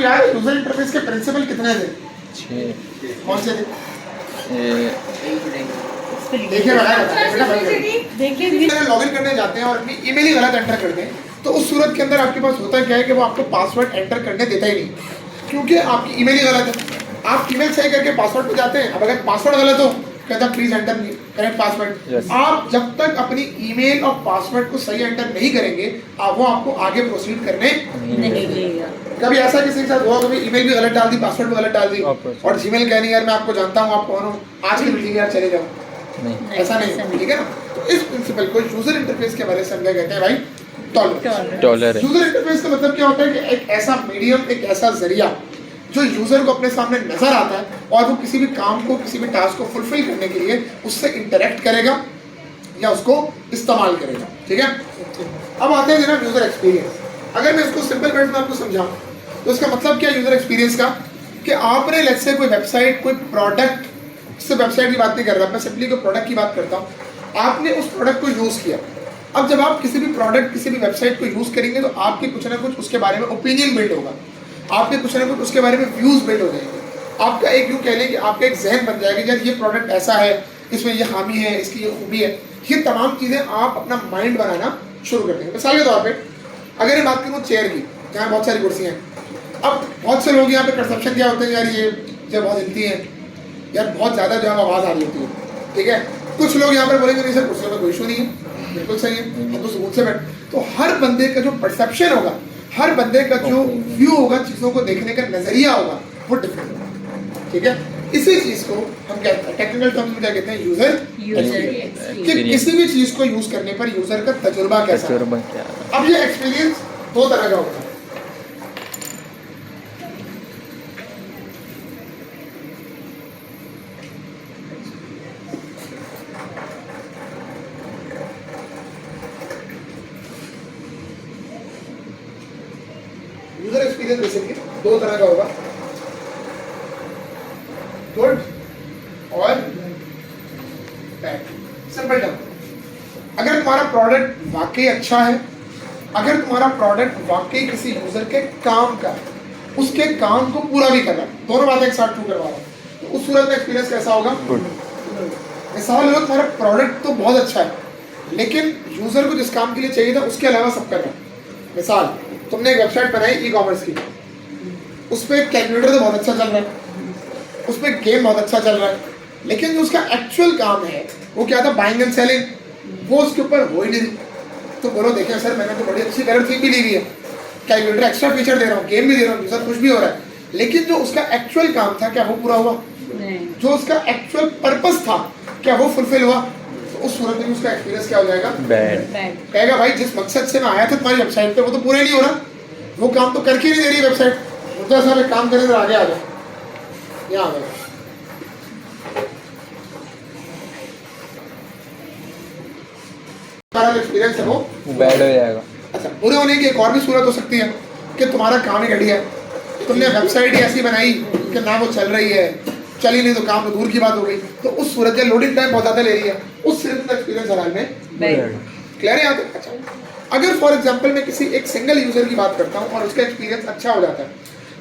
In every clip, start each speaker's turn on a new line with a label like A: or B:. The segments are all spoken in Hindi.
A: आपको याद है यूजर इंटरफेस के प्रिंसिपल कितने थे?
B: 6।
A: कौन से थे?
C: देखिए
A: लॉगिन करने जाते हैं और अपनी ईमेल ही गलत एंटर करते हैं, तो उस सूरत के अंदर आपके पास होता क्या है कि वो आपको पासवर्ड एंटर करने देता ही नहीं, क्योंकि आपकी ईमेल ही गलत है। आप ईमेल सही करके पासवर्ड पे जाते हैं, अब अगर पासवर्ड गलत हो कहता प्लीज एंटर करेक्ट पासवर्ड। आप जब तक अपनी ईमेल और पासवर्ड को सही एंटर नहीं करेंगे वो आपको आगे प्रोसीड करने
C: नहीं देगा।
A: कभी ऐसा किसी के साथ हुआ, कभी ईमेल भी गलत डाल दी, पासवर्ड भी गलत डाल दी और जीमेल कहनी यार मैं आपको जानता हूँ, आप कौन हो, आज की मीटिंग यार चले जाओ, ऐसा नहीं, ठीक है ना। तो इस प्रिंसिपल को यूजर इंटरफेस के बारे में समझा कहते हैं भाई टॉलरेंस। यूजर इंटरफेस का मतलब क्या होता है कि एक ऐसा मीडियम, एक ऐसा जरिया जो यूजर को अपने सामने नजर आता है और वो किसी भी काम को, किसी भी टास्क को फुलफिल करने के लिए उससे इंटरेक्ट करेगा या उसको इस्तेमाल करेगा, ठीक है। अब आते हैं जनाब यूजर एक्सपीरियंस। अगर मैं इसको सिंपल वर्ड्स में आपको समझाऊं तो इसका मतलब क्या यूजर एक्सपीरियंस का, कि आपने लेट्स से कोई वेबसाइट, कोई प्रोडक्ट, इससे वेबसाइट की बात नहीं कर रहा, मैं सिंपली कोई प्रोडक्ट की बात करता हूँ। आपने उस प्रोडक्ट को यूज किया, अब जब आप किसी भी प्रोडक्ट, किसी भी वेबसाइट को यूज करेंगे तो आपके कुछ ना कुछ उसके बारे में ओपिनियन बिल्ड होगा, आपके कुछ ना कुछ उसके बारे में व्यूज बिल्ड हो जाएंगे। आपका एक यूँ कह लें कि आपका एक जहन बन जाएगा यार ये प्रोडक्ट ऐसा है, इसमें ये खामी है, इसकी ये खूबी है, ये तमाम चीज़ें आप अपना माइंड बनाना शुरू कर देंगे। मिसाल के तौर पे अगर मैं बात करूँ चेयर की, जहाँ बहुत सारी कुर्सियाँ हैं, अब बहुत से लोग यहाँ पे परसेप्शन क्या होते हैं यार ये बहुत हिलती हैं, यार बहुत ज़्यादा जो है आवाज़ आ रही होती है, ठीक है। कुछ लोग यहाँ पर बोलेंगे नहीं सर कुर्सियों में कोई इशू नहीं है, बिल्कुल सही है, हम तो सुकून से बैठ। तो हर बंदे का जो परसेप्शन होगा, हर बंदे का जो व्यू होगा, चीज़ों को देखने का नजरिया होगा, वो डिफरेंट होगा, ठीक है। इसी चीज़ को हम क्या टेक्निकल टर्म में क्या कहते हैं, यूजर कि किसी भी चीज़ को यूज करने पर यूजर का तजुर्बा कैसा है। अब ये एक्सपीरियंस दो तरह का होता है। यूजर एक्सपीरियंस बेसिकली दो तरह का होगा, गुड और बैड। सिंपल टर्म, अगर तुम्हारा प्रोडक्ट वाकई अच्छा है, अगर तुम्हारा प्रोडक्ट वाकई किसी यूजर के काम का, उसके काम को पूरा भी कर रहा है, दोनों बातें एक साथ ट्रू करवा रहा है, तो उस सूरत में एक्सपीरियंस कैसा होगा, गुड। मिसाल लो तुम्हारा प्रोडक्ट तो बहुत अच्छा है लेकिन यूजर को जिस काम के लिए चाहिए था उसके अलावा सब कर रहा है। मिसाल तुमने एक वेबसाइट बनाई ई कॉमर्स की, उस पर कैलकुलेटर तो बहुत अच्छा चल रहा है, उस पर गेम बहुत अच्छा चल रहा है, लेकिन जो उसका एक्चुअल काम है वो क्या था, बाइंग एंड सेलिंग, वो उसके ऊपर हो ही नहीं। तो बोलो देखें सर मैंने तो बड़ी अच्छी कलर थीम भी ली हुई है, कैलकुलेटर एक्स्ट्रा फीचर दे रहा हूँ, गेम भी दे रहा हूँ, यूजर खुश भी हो रहा है, लेकिन जो उसका एक्चुअल काम था क्या वो पूरा हुआ? जो उसका एक्चुअल पर्पस था क्या वो फुलफिल हुआ? तो उस सूरत में उसका एक्सपीरियंस क्या हो जाएगा, बैड। कहेगा भाई जिस मकसद से मैं आया था तुम्हारी वेबसाइट पे वो तो पूरा ही नहीं हो रहा, वो काम तो करके नहीं दे रही वेबसाइट, मुद्दा साहब एक काम करें तो आगे आ जाए, यहाँ आ जाए। एक्सपीरियंस है वो
B: बैड हो जाएगा।
A: अच्छा, बुरे होने की एक और भी सूरत हो सकती है कि तुम्हारा काम ही घटिया है, तुमने वेबसाइट ही ऐसी बनाई कि ना वो चल रही है, चली नहीं तो काम तो दूर की बात हो गई, तो उस सूरत में लोडिंग टाइम बहुत ज़्यादा ले रही है, उस सूरत का एक्सपीरियंस हर हाल में क्लियर है यहाँ तक। अच्छा, अगर फॉर एग्जांपल मैं किसी एक सिंगल यूजर की बात करता हूँ और उसका एक्सपीरियंस अच्छा हो जाता है,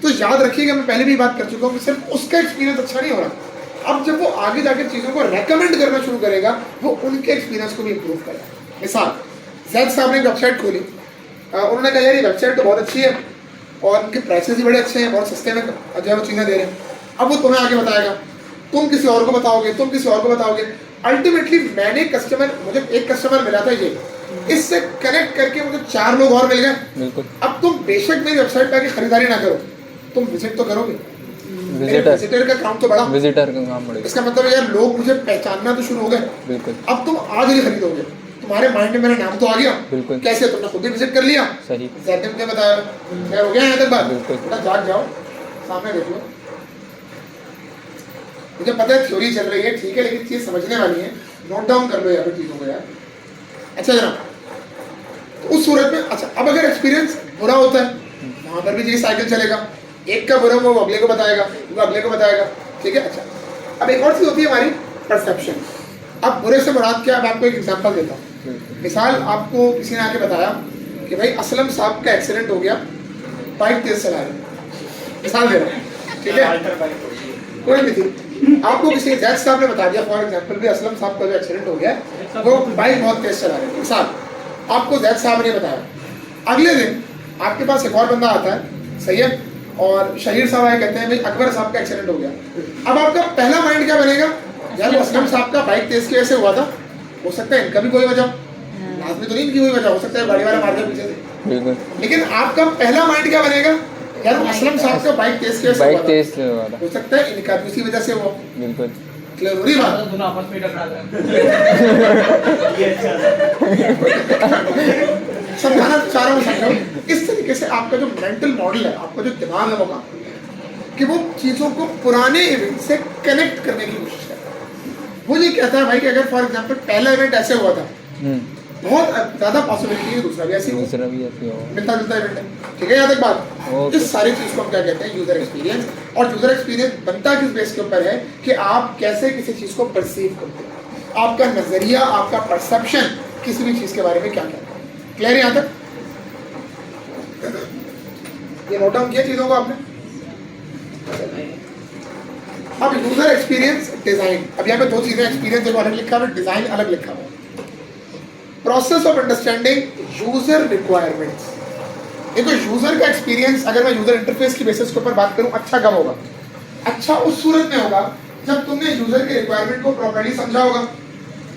A: तो याद रखिएगा मैं पहले भी बात कर चुका हूँ कि सिर्फ उसका एक्सपीरियंस अच्छा नहीं हो रहा, अब जब वो आगे जाकर चीज़ों को रेकमेंड करना शुरू करेगा वो उनके एक्सपीरियंस को भी इम्प्रूव करेगा। मिसाल जैद साहब ने एक वेबसाइट खोली, उन्होंने कहा यार ये वेबसाइट तो बहुत अच्छी है और उनके प्राइसेस भी बड़े अच्छे हैं, बहुत सस्ते में जो है वो चीज़ें दे रहे हैं। अब वो तुम्हें आगे बताएगा, तुम किसी और को बताओगे, तुम किसी और को बताओगे, अल्टीमेटली मैंने कस्टमर, मुझे एक कस्टमर मिला था ये, इससे कनेक्ट करके मुझे 4 लोग और मिल गए। अब तुम बेशक मेरी वेबसाइट पर आके खरीदारी ना करो, तुम विजिट तो करोगे, विजिटर का काम तो बढ़ा,
B: विजिटर का काम बढ़ेगा।
A: इसका मतलब यार लोग मुझे पहचानना तो शुरू हो गए, बिल्कुल। अब तुम आज ही खरीदोगे, तुम्हारे माइंड में मेरा नाम तो आ गया, बिल्कुल। कैसे, तुमने खुद ही विजिट कर लिया, सही, जैद ने मुझे बताया, यार हो गया यहाँ तक बात, बिल्कुल। जाग जाओ, सामने देख लो, मुझे पता है थ्योरी चल रही है, ठीक है, लेकिन चीज़ समझने वाली है, नोट डाउन कर लो यार चीज़ों को यार। अच्छा जनाब, तो उस सूरत में अच्छा, अब अगर एक्सपीरियंस बुरा होता है वहाँ पर भी यही साइकिल चलेगा, एक का बुरा वो अगले को बताएगा, वो अगले को बताएगा, ठीक है। अच्छा, अब एक और चीज़ होती है हमारी परसेप्शन। अब बुरे से मुराद क्या, मैं आपको एक एग्जांपल देता हूँ। मिसाल आपको किसी ने आके बताया कि भाई असलम साहब का एक्सीडेंट हो गया, बाइक तेज चला रहे, मिसाल दे रहा हूँ, ठीक है, कोई भी थी, आपको किसी जैद साहब ने बता दिया फॉर एग्जांपल भी असलम साहब का जो एक्सीडेंट हो गया वो बाइक बहुत तेज चला रहे थे, मिसाल आपको जैद साहब ने बताया, अगले दिन आपके पास एक और बंदा आता है, सही है, और शहीर साहब आए कहते हैं भाई अकबर साहब का एक्सीडेंट हो गया। अब आपका पहला माइंड क्या बनेगा, यार वो असलम साहब का बाइक तेज की वजह से हुआ था, हो सकता है इनका भी कोई वजह, लाजमी तो नहीं इनकी कोई वजह, हो सकता है गाड़ी वाला मार दिया पीछे से, लेकिन आपका पहला माइंड क्या बनेगा, यार वो असलम साहब का बाइक तेज की वजह से हुआ था, हो सकता है इनका भी उसी वजह से हुआ।
B: बिल्कुल
A: क्लियर हो रही बात?
D: दोनों आपस में टकरा जाए ये अच्छा
A: समझाना चाह रहा हूँ, समझो इस तरीके से आपका जो मेंटल मॉडल है, आपका जो दिमाग है वो काम कि वो चीज़ों को पुराने इवेंट से कनेक्ट करने की कोशिश है। वो ये कहता है भाई कि अगर फॉर एग्जांपल पहला इवेंट ऐसे हुआ था, बहुत ज़्यादा पॉसिबिलिटी है दूसरा भी ऐसे हो, मिलता जुलता इवेंट है, ठीक है, यहाँ तक बात। इस सारी चीज़ को हम क्या कहते हैं, यूजर एक्सपीरियंस। और यूजर एक्सपीरियंस बनता किस बेस के ऊपर है कि आप कैसे किसी चीज़ को परसीव करते हैं, आपका नजरिया, आपका परसेप्शन किसी भी चीज़ के बारे में क्या कहता है। क्लियर है यहाँ तक? ये नोट डाउन किया चीजों को आपने? अब यूजर एक्सपीरियंस डिजाइन, अब यहाँ पे दो चीजें, एक्सपीरियंस एक अलग लिखा हुआ है, डिजाइन अलग लिखा हुआ है। Process of understanding user requirements. देखो यूजर का एक्सपीरियंस अगर मैं यूजर इंटरफेस की बेसिस के ऊपर बात करूं, अच्छा कब होगा? अच्छा उस सूरत में होगा जब तुमने यूजर के रिक्वायरमेंट को प्रॉपर्ली समझा होगा,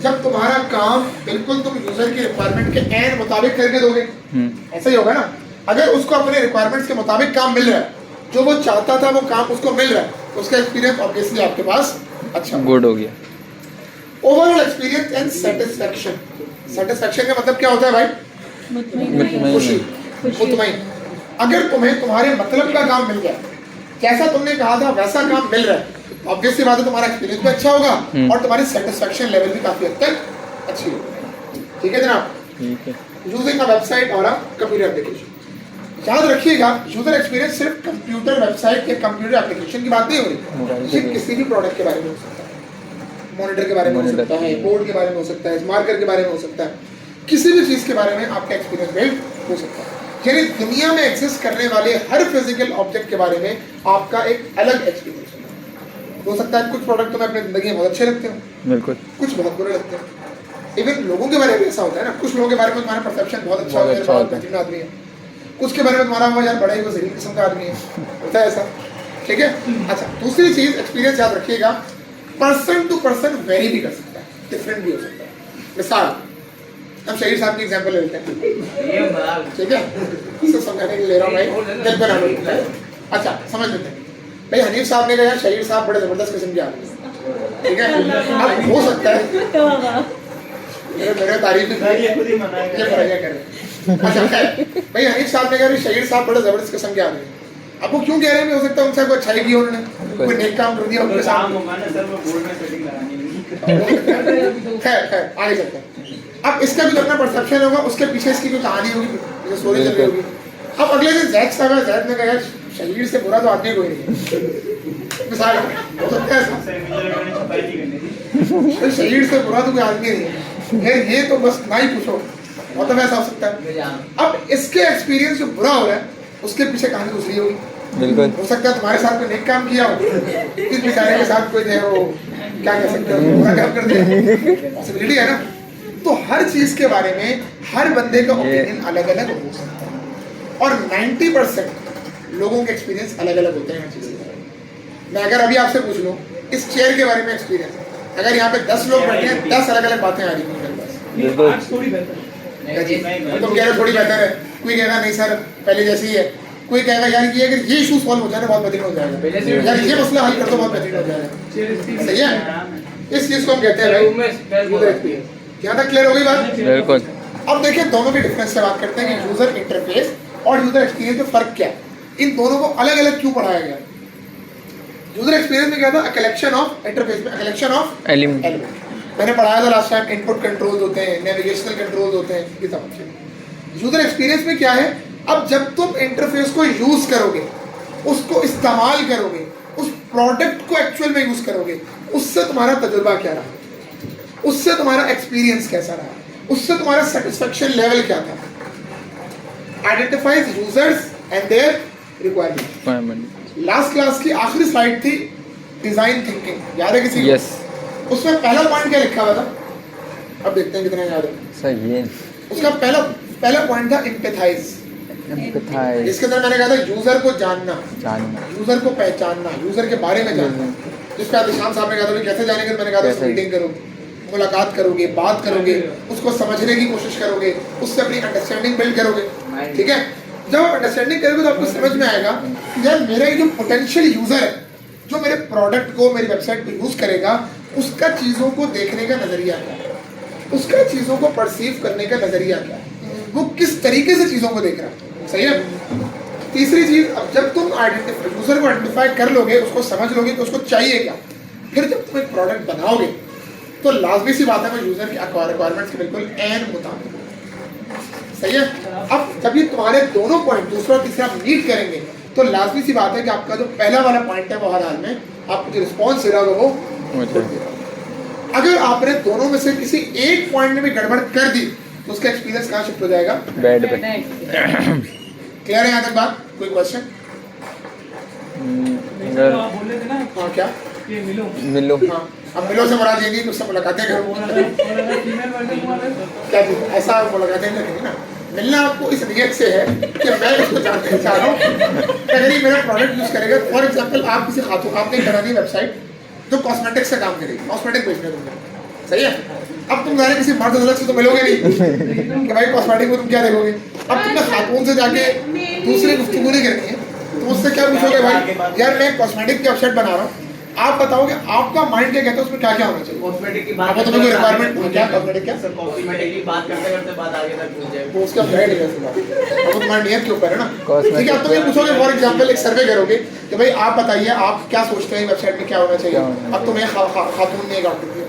A: जब तुम्हारा काम बिल्कुल तुम यूजर की रिक्वायरमेंट के एन मुताबिक करके दोगे, ऐसा ही होगा ना। अगर उसको अपने रिक्वायरमेंट्स के मुताबिक काम मिल रहा है, जो वो चाहता था वो काम उसको मिल रहा है, तो उसका एक्सपीरियंस ऑब्वियसली आपके पास अच्छा
B: गुड हो गया।
A: Overall experience and satisfaction. Satisfaction का मतलब क्या होता है भाई? खुशी, मुतमईन। अगर तुम्हें तुम्हारे मतलब का काम मिल गया, जैसा तुमने कहा था वैसा काम मिल रहा है, ऑब्वियसली बात है तुम्हारा एक्सपीरियंस भी अच्छा होगा और तुम्हारी सेटिस्फैक्शन लेवल भी काफी हद तक अच्छी होगी। ठीक है जनाब?
B: ठीक है।
A: यूजिंग अ वेबसाइट और अ कंप्यूटर एप्लीकेशन। याद रखिएगा यूजर एक्सपीरियंस सिर्फ कंप्यूटर वेबसाइट या कंप्यूटर एप्लीकेशन की बात नहीं हो रही, ये किसी भी प्रोडक्ट के बारे में हो सकता है, मॉनिटर के बारे में हो सकता है, बोर्ड के बारे में हो सकता है, मार्कर के बारे में हो सकता है, किसी भी चीज के बारे में आपका एक्सपीरियंस बिल्ड हो सकता है। यानी दुनिया में एग्जिस्ट करने वाले हर फिजिकल ऑब्जेक्ट के बारे में आपका एक अलग एक्सपीरियंस हो सकता है। कुछ प्रोडक्ट तुम्हें अपनी जिंदगी में बहुत अच्छे लगते हो,
B: बिल्कुल,
A: कुछ बहुत बुरे लगते हैं। इवन लोगों के बारे में ऐसा होता है ना, कुछ लोगों के बारे में तुम्हारा परसेप्शन बहुत अच्छा होता है, बहुत बेहतरीन आदमी है, कुछ के बारे में तुम्हारा वो यार बड़ा ही वो जलील किस्म का आदमी है, होता है ऐसा। ठीक है, अच्छा दूसरी चीज एक्सपीरियंस याद रखिएगा, पर्सन टू पर्सन वेरी भी कर सकता है, डिफरेंट भी हो सकता है। मिसाल हम शहीर साहब की एग्जांपल ले लेते हैं, ठीक है, इसको समझाने के लिए ले रहा हूँ भाई, दिल पे ना लो। अच्छा समझ लेते हैं भाई, हनीफ साहब ने कहा यार शहीर साहब बड़े जबरदस्त किस्म के आदमी हैं, ठीक है, अब हो सकता है मेरे तारीफ अच्छा भाई हनीफ साहब ने कहा शहीर साहब बड़े जबरदस्त किस्म के आदमी हैं, अब वो क्यों कह रहे हैं? हो सकता है उनसे कोई अच्छाई की उन्होंने, कोई नेक काम कर दिया उनके साथ, खैर आगे चलते हैं। अब इसका भी अपना परसेप्शन होगा, उसके पीछे इसकी कोई कहानी होगी, स्टोरी चल रही होगी। अब अगले दिन जैद साहब है, जैद ने कहा शहीर से बुरा तो आदमी कोई नहीं, मिसाल हो सकता है शहीर से बुरा तो कोई आदमी नहीं है, ये तो बस ना ही पूछो, मतलब ऐसा हो सकता है। अब इसके एक्सपीरियंस जो बुरा हो रहा है उसके पीछे कहानी दूसरी होगी,
B: बिल्कुल
A: हो सकता है तुम्हारे साथ कोई नेक काम किया हो, इस बेचारे के साथ कोई जो है वो क्या कह सकते हो बुरा काम कर दिया, पॉसिबिलिटी है ना। तो हर चीज के बारे में हर बंदे का ओपिनियन अलग अलग हो सकता है और 90% लोगों के एक्सपीरियंस अलग अलग होते हैं हर चीज के बारे में। मैं अगर अभी आपसे पूछ लूँ इस चेयर के बारे में एक्सपीरियंस, अगर यहाँ पे 10 लोग बैठे हैं, 10 अलग अलग बातें आ रही हैं मेरे पास,
D: थोड़ी बेहतर
A: तुम कह रहे थोड़ी बेहतर है, कोई कहेगा नहीं सर पहले जैसी ही है, कोई कहेगा यार ये अगर ये इशू सॉल्व हो जाए बहुत बेहतरीन हो जाएगा, यार ये मसला हल कर दो बहुत बेहतरीन हो जाएगा। सही है, इस चीज को हम कहते हैं भाई। यहाँ तक क्लियर हो गई बात?
B: बिल्कुल।
A: अब देखिए दोनों के डिफरेंस से बात करते हैं कि यूजर इंटरफेस और यूजर एक्सपीरियंस में फर्क क्या है, इन दोनों को अलग अलग क्यों पढ़ाया गया। यूजर एक्सपीरियंस में क्या था, कलेक्शन ऑफ इंटरफेस में कलेक्शन ऑफ एलिमेंट, मैंने पढ़ाया था लास्ट टाइम, इनपुट कंट्रोल्स होते हैं, नेविगेशनल कंट्रोल्स होते हैं, ये सब चीजें। यूजर एक्सपीरियंस में क्या है, अब जब तुम इंटरफेस को यूज करोगे, उसको इस्तेमाल करोगे, उस प्रोडक्ट को एक्चुअल में यूज करोगे, उससे तुम्हारा तजुर्बा क्या रहा, उससे तुम्हारा एक्सपीरियंस कैसा रहा, उससे तुम्हारा सेटिस्फेक्शन लेवल क्या था। Identifies users and their requirement. Last class की आखिरी स्लाइड थी डिजाइन थिंकिंग, याद है किसी को?
B: यस
A: उसमें पहला पॉइंट क्या लिखा हुआ था? अब देखते हैं कितना याद है।
B: सर ये
A: उसका पहला पॉइंट था एम्पैथाइज,
B: एम्पैथाइज
A: जिसके अंदर मैंने कहा था यूजर को जानना,
B: जानना
A: यूजर को पहचानना, यूजर के बारे में जानना। जिसका निशान साहब ने कहा था भाई कैसे जानेंगे, मैंने कहा था उससे मीटिंग करो, मुलाकात करोगे, बात करोगे, उसको समझने की कोशिश करोगे, उससे अपनी अंडरस्टैंडिंग बिल्ड करोगे। ठीक है, जब आप अंडरस्टैंडिंग करोगे तो आपको समझ में आएगा यार मेरा ये जो पोटेंशियल यूजर है जो मेरे प्रोडक्ट को, मेरी वेबसाइट को यूज करेगा, उसका चीजों को देखने का नजरिया क्या है, उसका चीजों को परसीव करने का नजरिया क्या है, वो किस तरीके से चीजों को देख रहा है। सही है। तीसरी चीज, अब जब तुम यूजर को आइडेंटिफाई कर लोगे, उसको समझ लोगे कि उसको चाहिए क्या, फिर जब तुम एक प्रोडक्ट बनाओगे तो लाजमी सी बात है वो यूजर की रिक्वायरमेंट्स के बिल्कुल एन मुताबिक। सही है। अब जब ये तुम्हारे दोनों पॉइंट दूसरा और तीसरा मीट करेंगे तो लाजमी सी बात है कि आपका जो पहला वाला पॉइंट है वो हर हाल में आपको जो रिस्पॉन्स दे रहा होगा वो, अगर आपने दोनों में से किसी एक पॉइंट में भी गड़बड़ कर दी तो उसका एक्सपीरियंस कहाँ शिफ्ट हो जाएगा?
B: बेड पे।
A: क्लियर है यहाँ तक बात? कोई क्वेश्चन?
B: अगर
D: बोले थे ना
A: हाँ क्या?
D: कि मिलो
B: मिलो
A: हाँ, अब मिलो से मुराद यही उससे मुलाकातें करो।
D: फीमेल वर्जन वाले
A: क्या चीज़? ऐसा मुलाकातें करेंगे ना, मिलना आपको इस नियत से है कि मैं इसको जानना चाह रहा हूँ कि अगर ये मेरा प्रोडक्ट यूज करेगा। फॉर एग्जाम्पल आप किसी खातून, आपने एक बनानी वेबसाइट जो कॉस्मेटिक्स का काम करेगी, कॉस्मेटिक बेचना तुमने, सही है। अब तुम जाने किसी मर्द अलग से तो मिलोगे नहीं कि भाई कॉस्मेटिक में तुम क्या देखोगे। अब तुमने खातून से जाके दूसरी गुफ्तगू नहीं करनी है, तुम उससे क्या पूछोगे भाई यार मैं कॉस्मेटिक की वेबसाइट बना रहा हूँ, आप बताओगे आपका माइंड क्या कहता है उसमें क्या क्या होना चाहिए।
E: कॉस्मेटिक की
A: अब
E: बात
A: तुम्हें कोई रिक्वायरमेंट क्या कॉस्मेटिक क्या
E: सर, कॉस्मेटिक की बात करते करते बात आगे तक पहुंच जाएगी।
A: वो उसका ब्रांड है अब वो तुम्हारे नियत के ऊपर है ना।
B: Cosmetic
A: ठीक है, अब तुम ये पूछोगे फॉर एग्जांपल एक सर्वे करोगे कि भाई आप बताइए आप क्या सोचते हैं वेबसाइट में क्या होना चाहिए। अब तुम्हें खातून ने एक ऑर्डर दिया,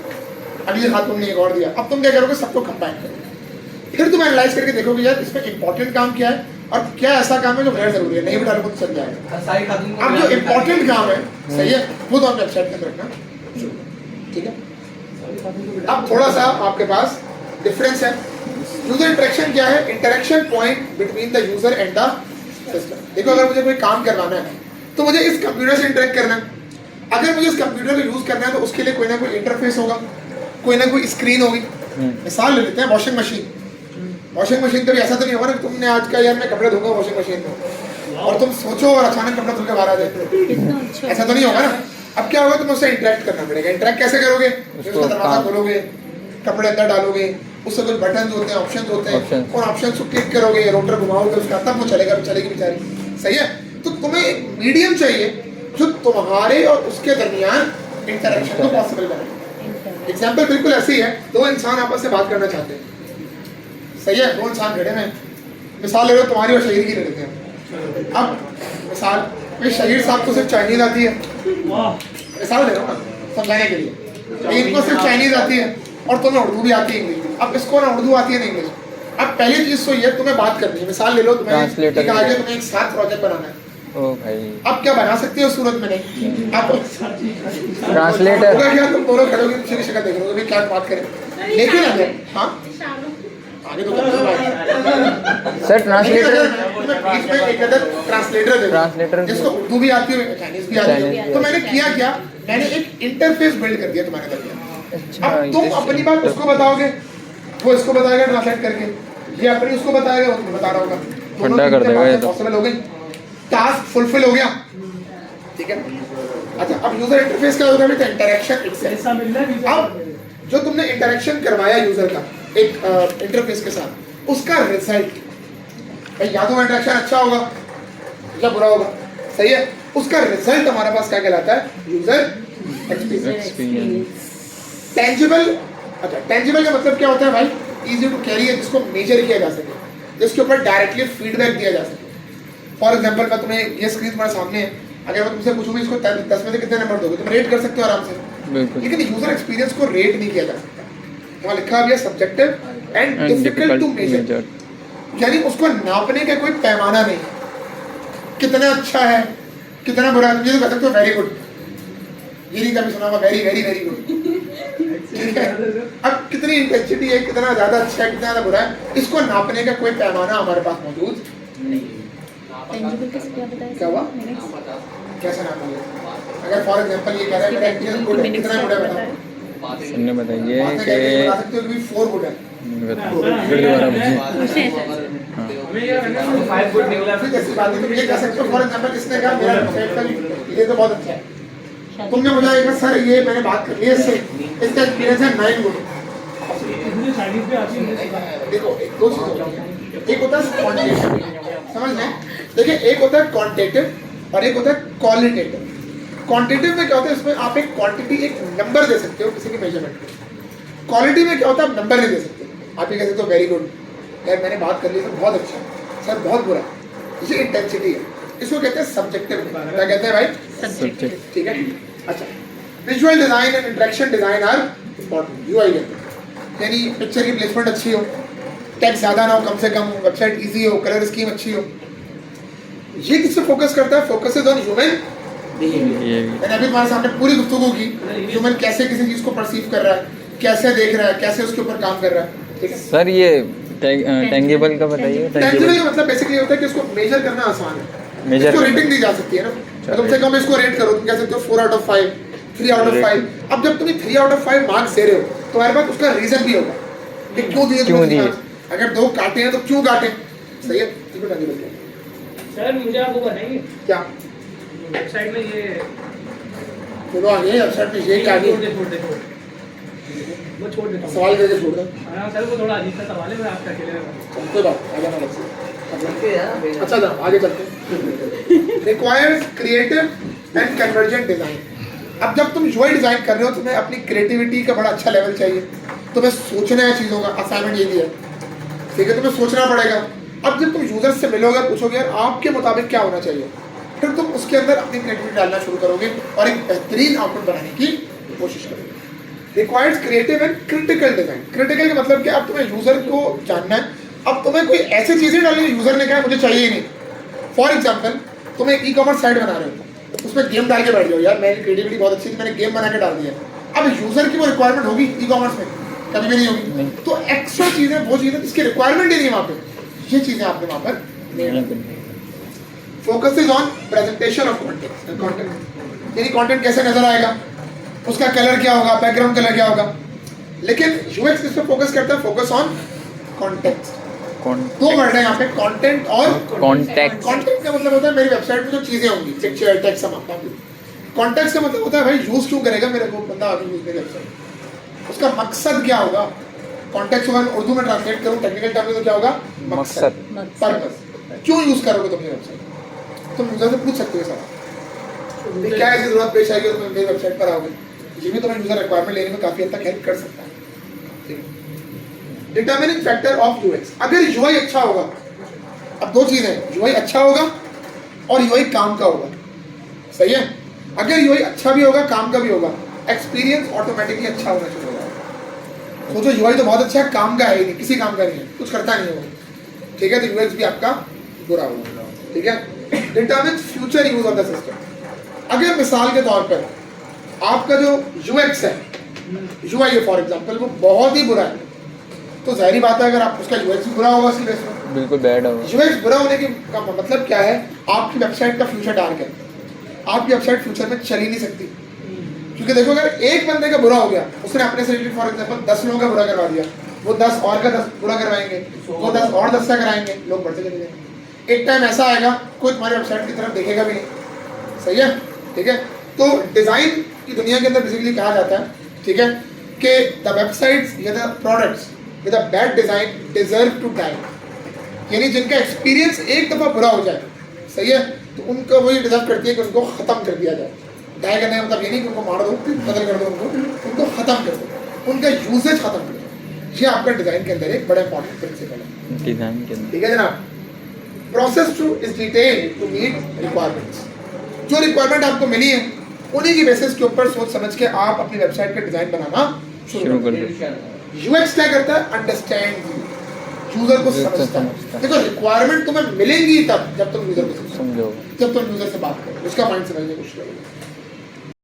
A: अगली खातून ने एक और दिया, अब तुम क्या करोगे सबको कंबाइन करोगे, फिर तुम एनालाइज करके देखोगे यार इसमें इंपॉर्टेंट काम क्या है और क्या ऐसा काम है जो गैर जरूरी है, नहीं भी डालोगे तो चल जाएगा।
E: सारी खातून को
A: अब जो इंपॉर्टेंट काम है सही है वो तो आप वेबसाइट के अंदर रखना। ठीक है, अब थोड़ा सा आपके पास डिफरेंस है। यूजर इंटरेक्शन क्या है? Interaction point between the user and the system. देखो अगर मुझे कोई काम करवाना है तो मुझे इस कंप्यूटर से इंटरेक्ट करना है, अगर मुझे इस कंप्यूटर को यूज करना है तो उसके लिए कोई ना कोई इंटरफेस होगा, कोई ना कोई स्क्रीन होगी। मिसाल ले लेते हैं वॉशिंग मशीन। वॉशिंग मशीन कभी ऐसा तो नहीं होगा ना कि तुमने आज का यार मैं कपड़े धोऊंगा वॉशिंग मशीन में और तुम सोचो और अचानक कपड़ा धुल के बाहर आ जाए, ऐसा तो नहीं होगा ना। अब क्या होगा, तुम उससे इंटरेक्ट करना पड़ेगा। इंटरेक्ट कैसे करोगे? उसका दरवाजा खोलोगे, कपड़े अंदर डालोगे, उससे कुछ बटन होते हैं, ऑप्शन होते हैं, और ऑप्शन को क्लिक करोगे, रोटर घुमाओगे उसका, तब वो चलेगा, चलेगी बेचारी। सही है। तो तुम्हें एक मीडियम चाहिए जो तुम्हारे और उसके दरमियान इंटरेक्शन को पॉसिबल करे। एग्जाम्पल बिल्कुल ऐसी है, दो इंसान आपस में बात करना चाहते हैं, सही है, दो इंसान खड़े हैं, मिसाल ले लो तुम्हारी और शहीद की ले लेते हैं। अब मिसाल शहीद साहब को सिर्फ चाइनीज आती है, मिसाल ले रहा हूँ ना समझाने के लिए, इनको सिर्फ चाइनीज आती है और तुम्हें उर्दू भी आती है, इंग्लिश। अब इसको ना उर्दू आती है ना इंग्लिश। अब पहली चीज तो ये तुम्हें बात करनी है। मिसाल ले लो तुम्हें एक साथ प्रोजेक्ट बनाना है,
B: ओ भाई
A: अब क्या बना सकते हो सूरत में? नहीं, आप
B: ट्रांसलेटर
A: क्या तुम दोनों खड़े होकर दूसरे की शक्ल देख रहे हो क्या बात करें। लेकिन अगर हाँ आगे तो
B: सर ट्रांसलेटर
A: ट्रांसलेटर
B: ट्रांसलेटर
A: जिसको उर्दू भी आती है, चाइनीज भी आती है। तो मैंने किया क्या, मैंने एक इंटरफेस बिल्ड कर दिया तुम्हारे दरमियान। अब तुम अपनी बात उसको बताओगे, वो इसको बताएगा ट्रांसलेट करके, ये अपनी उसको बताएगा, वो तुम्हें बता रहा होगा,
B: ठंडा कर देगा ये तो।
A: पॉसिबल हो गई, टास्क फुलफिल हो गया। ठीक है। अच्छा, अब यूजर इंटरफेस का होगा तो इंटरेक्शन
D: ऐसा मिल रहा है।
A: अब जो तुमने इंटरेक्शन करवाया यूजर का एक इंटरफेस के साथ, उसका रिजल्ट भाई या तो इंटरेक्शन अच्छा होगा या बुरा होगा, सही है। उसका रिजल्ट हमारे पास क्या कहलाता है? User experience. टेंजिबल। अच्छा, टेंजिबल का मतलब क्या होता है भाई? इजी टू कैरी है, जिसको मेजर किया जा सके, जिसके ऊपर डायरेक्टली फीडबैक दिया जा सके। फॉर एग्जाम्पल मैं तुम्हें ये स्क्रीन तुम्हारे सामने है, अगर मैं तुमसे पूछूंगी इसको 10 में से कितने नंबर दोगे, तुम रेट कर सकते हो आराम से। लेकिन यूजर एक्सपीरियंस को रेट नहीं किया जा सकता, वहाँ लिखा है subjective and difficult to measure, यानी उसको नापने का कोई पैमाना नहीं। कितना अच्छा है, कितना बुरा है, ये तो कह सकते हो वेरी गुड, ये नहीं कभी सुना होगा वेरी वेरी वेरी गुड। ठीक है। अब कितनी इंटेंसिटी है, कितना ज्यादा अच्छा है, कितना ज्यादा बुरा है, इसको नापने का कोई पैमाना हमारे पास मौजूद नहीं।
C: टेंजिबल का क्या बताया?
A: क्या हुआ? कैसे नापोगे? अगर फॉर एग्जांपल ये कह रहा है मेरा एक्टिव गुड है, कितना गुड है बताओ?
B: सर ने बताइए
A: बातें
B: कि
A: करके बता सकते हो कि 4 गुड है।
B: फिर दोबारा पूछिए।
E: फाइव गुड निकला
A: फिर ऐसी बात है तुम ये कह सकते हो फॉर एग्जांपल इसने कहा मेरा वेबसाइट का ये तो बहुत अच्छा है। तुमने मुझे एक सर ये मैंने बात कर ली है इससे, इसका एक्सपीरियंस है 9 गुड। देखो दो चीज़ होती है, एक होता है क्वांटिटेटिव, समझ लें। देखिए एक होता है क्वांटिटेटिव और एक होता है क्वालिटेटिव। क्वांटिटेटिव में क्या होता है, इसमें आप एक क्वांटिटी एक नंबर दे सकते हो किसी की मेजरमेंट को। क्वालिटी में क्या होता है, आप नंबर नहीं दे सकते। आप ये कह सकते हो वेरी गुड, यार मैंने बात कर ली तो बहुत अच्छा, सर बहुत बुरा। ये इंटेंसिटी है, इसको कहते हैं सब्जेक्टिव। क्या कहते हैं भाई?
B: सब्जेक्ट।
A: ठीक है। अच्छा, visual design and interaction design are important. UI कहते हैं यानी पिक्चर की प्लेसमेंट अच्छी हो, टेक्स्ट ज़्यादा ना हो, कम से कम, वेबसाइट इजी हो, कलर स्कीम अच्छी हो। ये किससे फोकस करता है? Focus is on human behaviour. मैंने अभी तुम्हारे सामने पूरी गुफ्तगू की, ह्यूमन कैसे किसी चीज़ को परसीव कर रहा है, कैसे देख रहा है, कैसे उसके ऊपर काम कर रहा है। ठीक है
B: सर ये टेंजिबल का बताइए।
A: टेंजिबल का मतलब बेसिकली होता है कि इसको मेजर करना आसान है,
B: मेजर
A: इसको रेटिंग दी जा सकती है ना। तो तुमसे कम इसको रेट करो, तुम कह सकते हो 4 आउट ऑफ 5, 3 आउट ऑफ 5। अब जब तुम्हें 3 आउट ऑफ 5 मार्क्स दे रहे हो तो तुम्हारे पास उसका रीजन भी होगा कि क्यों दिए तुमने marks। अगर 2 काटे हैं तो क्यों काटे, सही है। इसको टेंजिबल कहते हैं।
D: सर मुझे आप वो बताएंगे
A: क्या
D: वेबसाइट में ये
A: बोलो आगे वेबसाइट में ये क्या
D: छोड़ दे वो छोड़ देता हूँ।
A: सवाल करके छोड़ दो।
D: हाँ सर वो थोड़ा अजीब सा सवाल है, मैं आपका अकेले में
A: कोई बात आगे ना लगती। अच्छा था, आगे चलते हैं। Requires creative and convergent design. अब जब तुम यूआई डिजाइन कर रहे हो तुम्हें अपनी क्रिएटिविटी का बड़ा अच्छा लेवल चाहिए, तुम्हें सोचना है चीज़ों का। असाइनमेंट ये दिया, ठीक है, तुम्हें सोचना पड़ेगा। अब जब तुम यूजर्स से मिलोगे, पूछोगे यार आपके मुताबिक क्या होना चाहिए, फिर तुम उसके अंदर अपनी क्रिएटिविटी डालना शुरू करोगे और एक बेहतरीन आउटपुट बनाने की कोशिश करोगे। Requires creative and critical design. Critical का मतलब क्या, अब तुम्हें यूजर को जानना है। अब तुम्हें कोई ऐसी चीजें डालनी यूजर ने कहा मुझे चाहिए ही नहीं। फॉर एग्जाम्पल तुम एक ई-कॉमर्स साइट बना रहे हो, उसमें गेम डाल के बैठ जाओ, यार मेरी क्रिएटिविटी बहुत अच्छी थी, मैंने गेम बना के डाल दिया। अब यूजर की वो रिक्वायरमेंट होगी ई-कॉमर्स में, कभी भी नहीं होगी। तो एक्स्ट्रा चीजें वो चीजें जिसकी रिक्वायरमेंट ही नहीं है वहाँ पे, ये चीजें आपने वहाँ पर focus is on presentation of content. यानी कंटेंट कैसे नजर आएगा, उसका कलर क्या होगा, बैकग्राउंड कलर क्या होगा। लेकिन यूएक्स इस पे फोकस करता है, फोकस ऑन कॉन्टेक्स्ट। दो वर्ड है यहाँ पे, कंटेंट और
B: कॉन्टेक्स्ट।
A: कंटेंट का मतलब होता है मेरी वेबसाइट में जो चीजें होंगी, पिक्चर टेक्स्ट समाप्त। कॉन्टेक्स्ट का मतलब होता है भाई यूज क्यों करेगा मेरे को बंदा आगे यूज मेरी वेबसाइट, उसका मकसद क्या होगा। कॉन्टेक्स्ट को मैं उर्दू में ट्रांसलेट करूँ टेक्निकल टर्म में तो क्या होगा, मकसद, पर्पस। क्यों यूज करोगे तुम ये वेबसाइट, तुम यूजर से पूछ सकते हो सवाल, क्या ऐसी जरूरत पेश आएगी तो तुम मेरी वेबसाइट पर आओगे। ये भी तुम्हें यूजर रिक्वायरमेंट लेने में काफी हद तक हेल्प कर सकता है। डिटर्मिनिंग फैक्टर ऑफ यूएक्स, अगर यूआई अच्छा होगा, अब दो चीजें, यूआई अच्छा होगा और यूआई काम का होगा, सही है। अगर यूआई अच्छा भी होगा काम का भी होगा, एक्सपीरियंस ऑटोमेटिकली अच्छा होना शुरू होगा। सोचो यूआई तो बहुत अच्छा है, काम का है ही नहीं, किसी काम का नहीं है, कुछ करता नहीं होगा, ठीक है, तो यूएक्स भी आपका बुरा होगा, ठीक है। Determine future use of the system, अगर मिसाल के तौर पर आपका जो यूएक्स है, यूआई फॉर एग्जांपल वो बहुत ही बुरा है, तो जाहिर बात है अगर आप उसका यूएक्स भी बुरा होगा उसकी बेस में,
B: बिल्कुल बैड होगा।
A: यूएक्स बुरा होने का मतलब क्या है, आपकी वेबसाइट का फ्यूचर डार्क है, आपकी वेबसाइट फ्यूचर में चल ही नहीं सकती। क्योंकि देखो अगर एक बंदे का बुरा हो गया, उसने अपने से रिलेटेड फॉर एग्जांपल 10 लोगों का बुरा करवा दिया, वो 10 और का 10 बुरा करवाएंगे, वो 10 और 10 का कराएंगे, लोग बढ़ते चले जाएंगे। एक टाइम ऐसा आएगा कोई तुम्हारी वेबसाइट की तरफ देखेगा भी नहीं, सही है, ठीक है। तो डिजाइन की दुनिया के अंदर बेसिकली कहा जाता है, ठीक है, कि द वेबसाइट्स या the products with a bad design deserve to die, यानी जिनका एक्सपीरियंस एक दफा बुरा हो जाए, सही है, तो उनका वही डिजर्व करती है कि उनको खत्म कर दिया जाए। डाई करने का मतलब ये नहीं कि उनको मार दो, बदल कर दो, उनको खत्म कर दो, उनका यूजेज खत्म कर दो। ये आपका डिजाइन के अंदर एक बड़ा इंपॉर्टेंट प्रिंसिपल है
B: डिजाइन के अंदर,
A: ठीक है जनाब। Process two is detail to meet requirements, जो रिक्वायरमेंट आपको मिली है उन्हीं की बेसिस के ऊपर सोच समझ के आप अपनी वेबसाइट का डिजाइन बनाना शुरू कर दो। यूएक्स क्या करता है, अंडरस्टैंड यूजर को समझता है। देखो रिक्वायरमेंट तुम्हें मिलेंगी तब जब तुम यूजर को समझोगे, जब तुम यूजर से बात करो, उसका माइंड समझने की कोशिश करोगे।